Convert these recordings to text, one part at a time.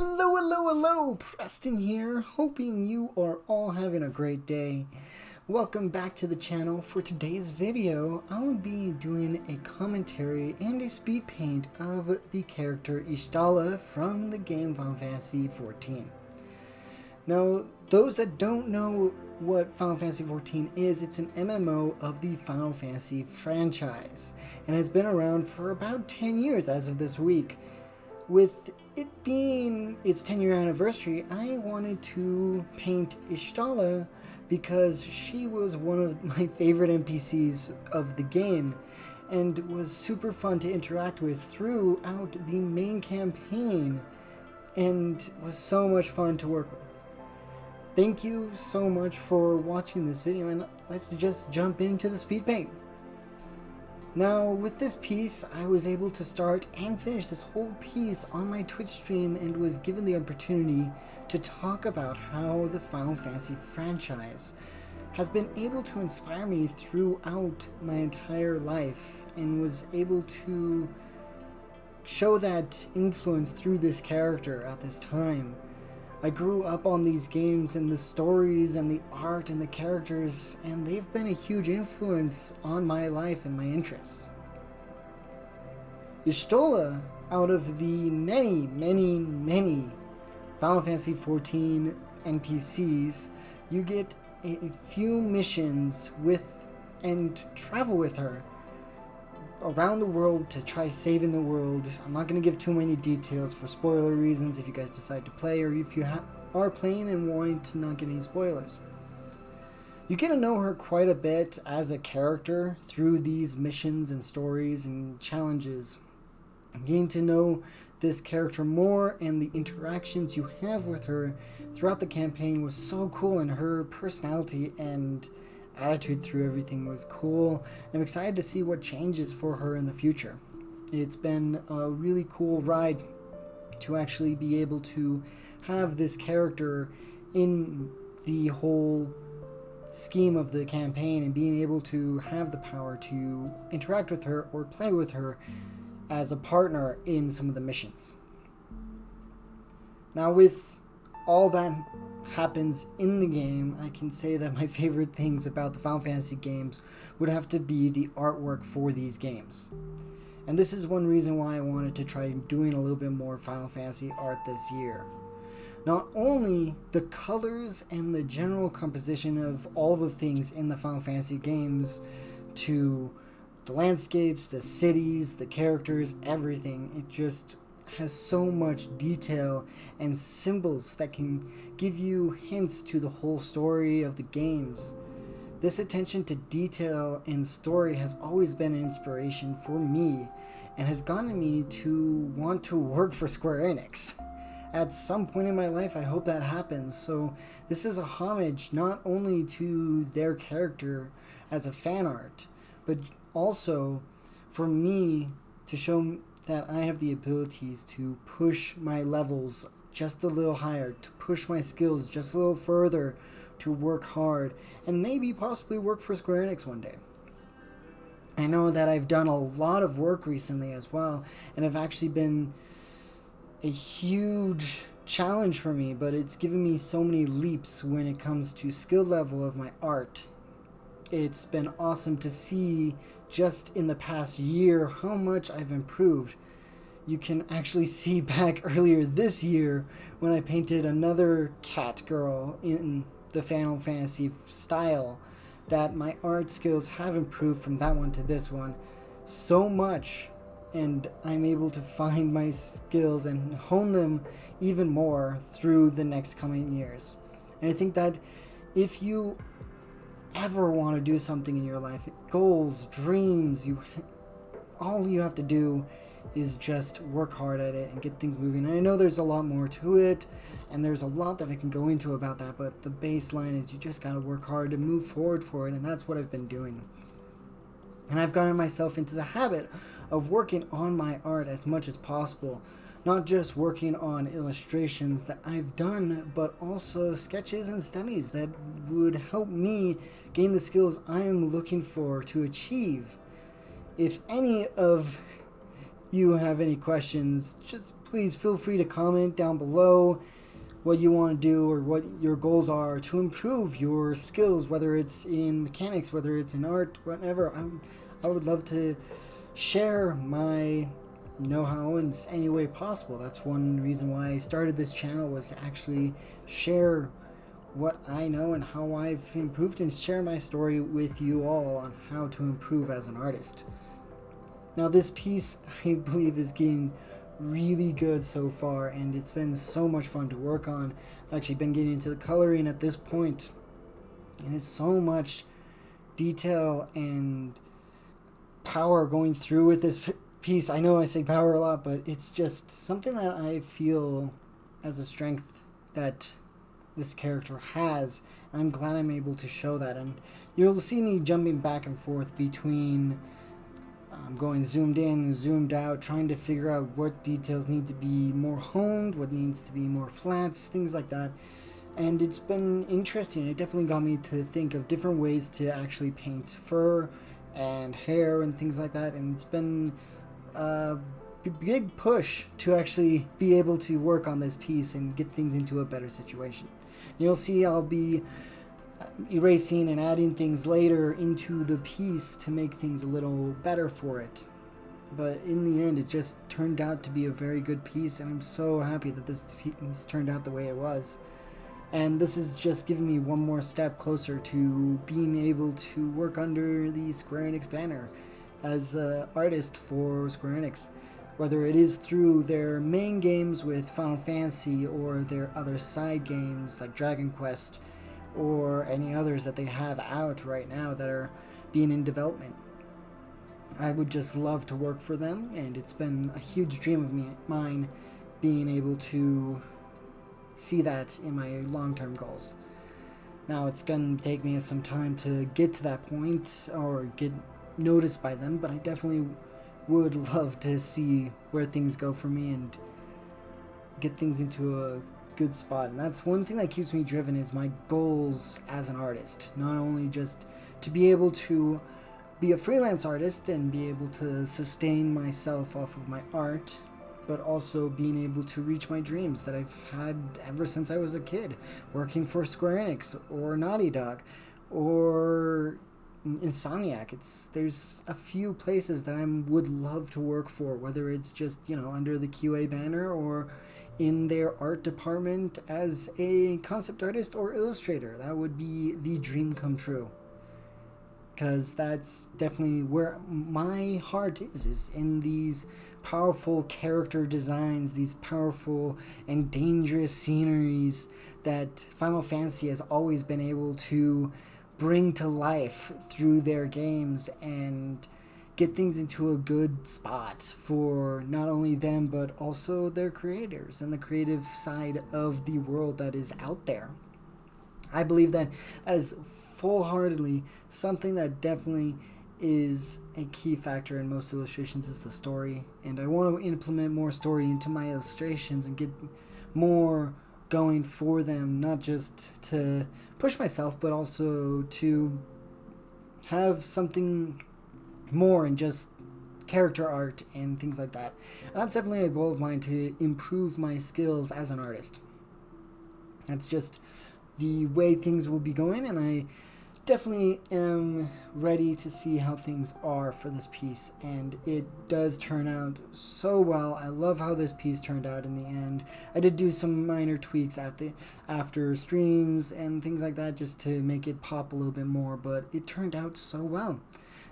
Hello, hello, hello, Preston here, hoping you are all having a great day. Welcome back to the channel. For today's video, I'll be doing a commentary and a speed paint of the character Y'shtola from the game Final Fantasy XIV. Now, those that don't know what Final Fantasy XIV is, it's an MMO of the Final Fantasy franchise, and has been around for about 10 years as of this week. With it being its 10-year anniversary, I wanted to paint Y'shtola because she was one of my favorite NPCs of the game and was super fun to interact with throughout the main campaign and was so much fun to work with. Thank you so much for watching this video, and let's just jump into the speed paint. Now, with this piece, I was able to start and finish this whole piece on my Twitch stream and was given the opportunity to talk about how the Final Fantasy franchise has been able to inspire me throughout my entire life and was able to show that influence through this character at this time. I grew up on these games and the stories and the art and the characters, and they've been a huge influence on my life and my interests. Y'shtola, out of the many Final Fantasy XIV NPCs, you get a few missions with and travel with her around the world to try saving the world. I'm not going to give too many details for spoiler reasons if you guys decide to play, or if you are playing and wanting to not get any spoilers. You get to know her quite a bit as a character through these missions and stories and challenges. Getting to know this character more and the interactions you have with her throughout the campaign was so cool, and her personality and attitude through everything was cool. I'm excited to see what changes for her in the future. It's been a really cool ride to actually be able to have this character in the whole scheme of the campaign and being able to have the power to interact with her or play with her as a partner in some of the missions. Now, with all that happens in the game, I can say that my favorite things about the Final Fantasy games would have to be the artwork for these games. And this is one reason why I wanted to try doing a little bit more Final Fantasy art this year. Not only the colors and the general composition of all the things in the Final Fantasy games, to the landscapes, the cities, the characters, everything. It just has so much detail and symbols that can give you hints to the whole story of the games. This attention to detail in story has always been an inspiration for me and has gotten me to want to work for Square Enix. At some point in my life, I hope that happens. So this is a homage not only to their character as a fan art, but also for me to show that I have the abilities to push my levels just a little higher, to push my skills just a little further, to work hard, and maybe possibly work for Square Enix one day. I know that I've done a lot of work recently as well, and have actually been a huge challenge for me, but it's given me so many leaps when it comes to skill level of my art. It's been awesome to see just in the past year how much I've improved. You can actually see back earlier this year when I painted another cat girl in the Final Fantasy style that my art skills have improved from that one to this one so much, and I'm able to find my skills and hone them even more through the next coming years. And I think that if you ever want to do something in your life, goals, dreams, all you have to do is just work hard at it and get things moving. And I know there's a lot more to it, and there's a lot that I can go into about that, but the baseline is you just gotta work hard to move forward for it, and that's what I've been doing. And I've gotten myself into the habit of working on my art as much as possible. Not just working on illustrations that I've done, but also sketches and stemmies that would help me gain the skills I'm looking for to achieve. If any of you have any questions, just please feel free to comment down below what you want to do or what your goals are to improve your skills, whether it's in mechanics, whether it's in art, whatever. I would love to share my know-how in any way possible. That's one reason why I started this channel, was to actually share what I know and how I've improved, and share my story with you all on how to improve as an artist. Now this piece, I believe, is getting really good so far, and it's been so much fun to work on. I've actually been getting into the coloring at this point, and it's so much detail and power going through with this piece. I know I say power a lot, but it's just something that I feel as a strength that this character has. I'm glad I'm able to show that, and you'll see me jumping back and forth between going zoomed in, zoomed out, trying to figure out what details need to be more honed, what needs to be more flats, things like that. And it's been interesting. It definitely got me to think of different ways to actually paint fur and hair and things like that, and it's been a big push to actually be able to work on this piece and get things into a better situation. You'll see I'll be erasing and adding things later into the piece to make things a little better for it, but in the end it just turned out to be a very good piece, and I'm so happy that this piece turned out the way it was. And this is just giving me one more step closer to being able to work under the Square Enix banner as an artist for Square Enix, whether it is through their main games with Final Fantasy or their other side games like Dragon Quest, or any others that they have out right now that are being in development. I would just love to work for them, and it's been a huge dream of mine being able to see that in my long-term goals. Now it's going to take me some time to get to that point or get noticed by them, but I definitely would love to see where things go for me and get things into a good spot. And that's one thing that keeps me driven, is my goals as an artist. Not only just to be able to be a freelance artist and be able to sustain myself off of my art, but also being able to reach my dreams that I've had ever since I was a kid, working for Square Enix or Naughty Dog or Insomniac. There's a few places that I would love to work for, whether it's just, under the QA banner or in their art department as a concept artist or illustrator. That would be the dream come true, because that's definitely where my heart is in these powerful character designs, these powerful and dangerous sceneries that Final Fantasy has always been able to bring to life through their games and get things into a good spot for not only them but also their creators and the creative side of the world that is out there. I believe that is full-heartedly something that definitely is a key factor in most illustrations, is the story, and I want to implement more story into my illustrations and get more going for them, not just to push myself but also to have something more in just character art and things like that. And that's definitely a goal of mine, to improve my skills as an artist. That's just the way things will be going, and I definitely am ready to see how things are for this piece, and it does turn out so well. I love how this piece turned out in the end. I did do some minor tweaks after streams and things like that just to make it pop a little bit more, but it turned out so well.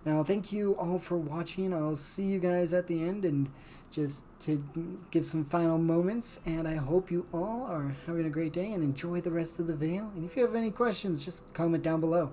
Now, thank you all for watching. I'll see you guys at the end, and just to give some final moments, and I hope you all are having a great day and enjoy the rest of the video. And if you have any questions, just comment down below.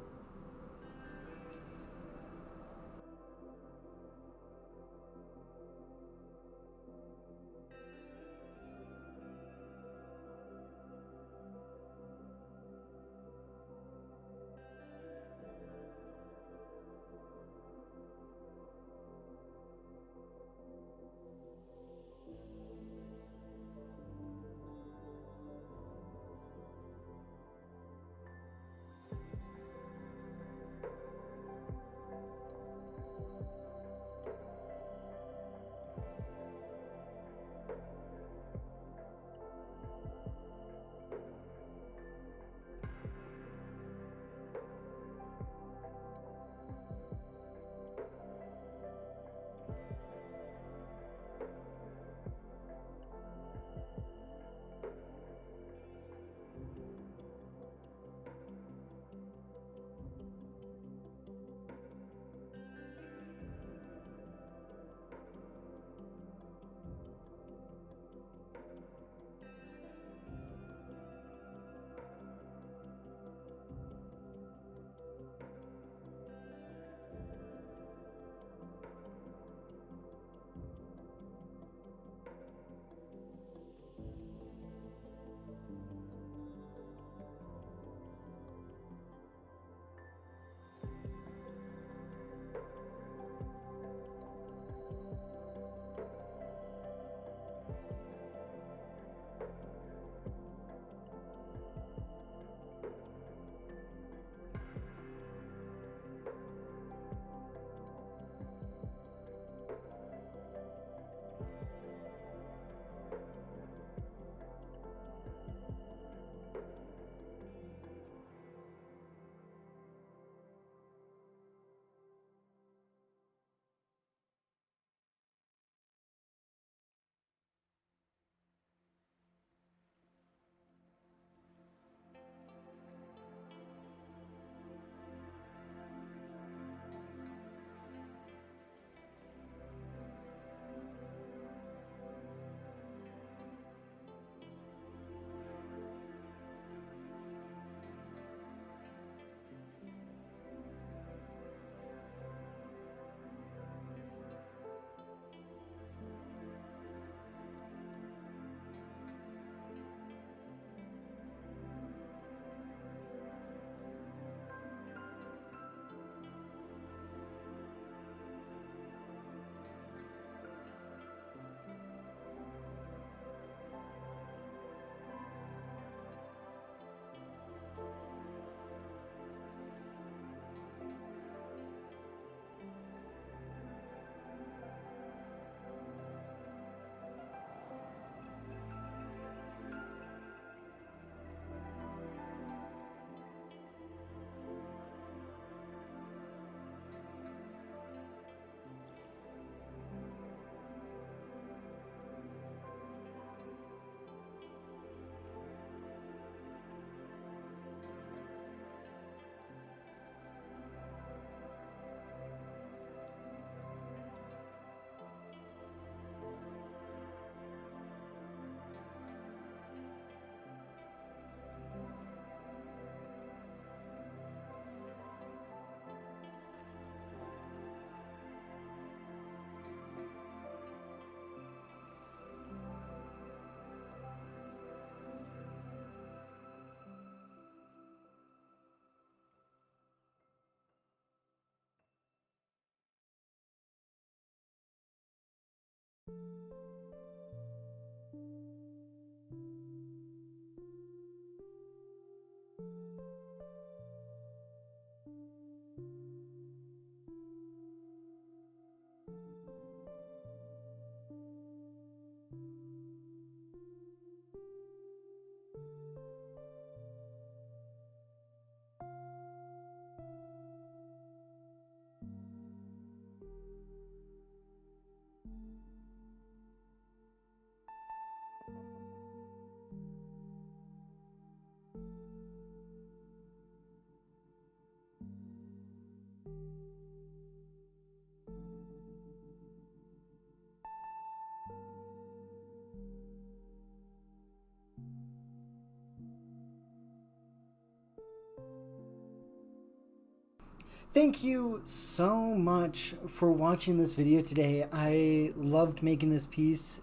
Thank you so much for watching this video today. I loved making this piece.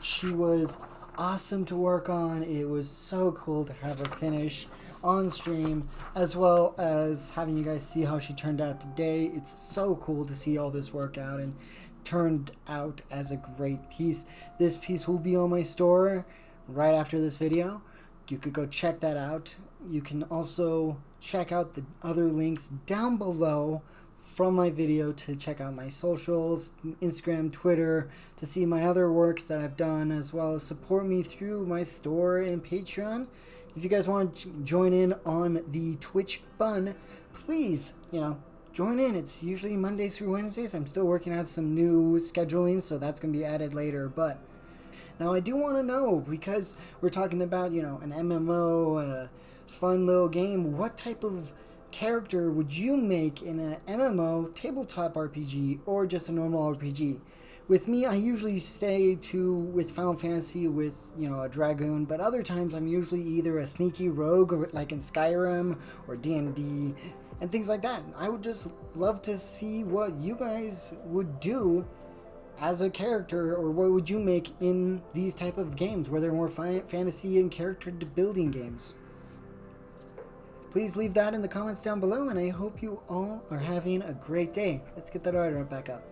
She was awesome to work on. It was so cool to have her finish on stream, as well as having you guys see how she turned out today. It's so cool to see all this work out and turned out as a great piece. This piece will be on my store right after this video. You could go check that out. You can also check out the other links down below from my video to check out my socials, Instagram, Twitter, to see my other works that I've done, as well as support me through my store and Patreon. If you guys want to join in on the Twitch fun, please, join in. It's usually Mondays through Wednesdays. I'm still working out some new scheduling, so that's going to be added later, but now I do want to know, because we're talking about, an MMO, a fun little game, what type of character would you make in an MMO, tabletop RPG, or just a normal RPG? With me, I usually stay with Final Fantasy with, a dragoon, but other times I'm usually either a sneaky rogue, or like in Skyrim or D&D, and things like that. I would just love to see what you guys would do as a character, or what would you make in these type of games where they're more fantasy and character building games. Please leave that in the comments down below, and I hope you all are having a great day. Let's get that order back up.